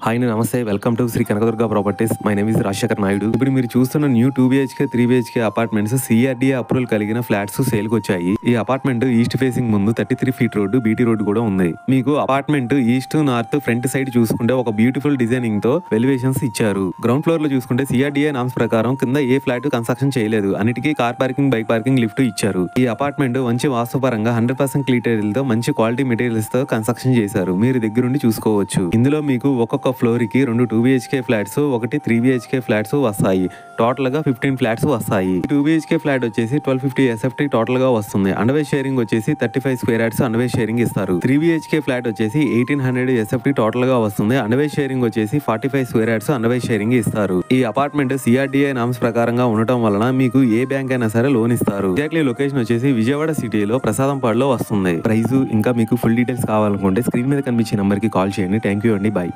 Hi నమస్తే welcome to Shri Kanakadurga properties. My name is Rajasekhar Naidu. ఇప్పుడు మీరు చూస్తున్న new 2BHK 3BHK apartments CRDA approval కలిగిన ఫ్లాట్స్ సేల్ కి వచ్చాయి. ఈ అపార్ట్మెంట్ ఈస్ట్ ఫేసింగ్ ముందు 33 ఫీట్ రోడ్డు బీటీ రోడ్డు కూడా ఉంది. మీకు apartment east north front side చూసుకుంటే ఒక బ్యూటిఫుల్ డిజైనింగ్ తో ఎలివేషన్స్ ఇచ్చారు. గ్రౌండ్ ఫ్లోర్ లో చూసుకుంటే CRDA నామ్స్ ప్రకారం కింద ఏ ఫ్లాట్ కన్స్ట్రక్షన్ చేయలేదు. అన్నిటికీ car parking, bike parking, lift ఇచ్చారు. ఈ అపార్ట్మెంట్ మంచి వాస్తుపరంగా 100% క్లీటేరియల్ తో మంచి క్వాలిటీ మెటీరియల్స్ తో కన్స్ట్రక్షన్ చేశారు. మీరు దగ్గరుండి చూసుకోవచ్చు. ఇందులో మీకు ఒక్కొక్క ఫ్లోర్ కి 2 2BHK ఫ్లాట్స్, 1 3BHK ఫ్లాట్స్ వస్తాయి. టోటల్ గా 15 ఫ్లాట్స్ వస్తాయి. 2BHK ఫ్లాట్ వచ్చేసి 1250 SFT టోటల్ గా వస్తుంది. అండర్వే షేరింగ్ వచ్చేసి 35 స్క్వేర్ యార్డ్స్ అండర్వే షేరింగ్ ఇస్తారు. 3BHK ఫ్లాట్ వచ్చేసి 1800 SFT టోటల్ గా వస్తుంది. అండర్వే షేరింగ్ వచ్చేసి 45 స్క్వేర్ యార్డ్స్ అండర్వే షేరింగ్ ఇస్తారు. ఈ అపార్ట్మెంట్ CRDA నామ్స్ ప్రకారంగా ఉండటం వలన మీకు ఏ బ్యాంక్ అయినా సరే లోన్ ఇస్తారు. ఎగ్జాక్ట్లీ లొకేషన్ వచ్చేసి విజయవాడ సిటీలో ప్రసాదంపాడులో వస్తుంది. ప్రైస్ ఇంకా మీకు ఫుల్ డీటెయిల్స్ కావాలనుకుంటే స్క్రీన్ మీద కనిపించే నంబర్ కి కాల్ చేయండి. థ్యాంక్ యూ అండి. బై.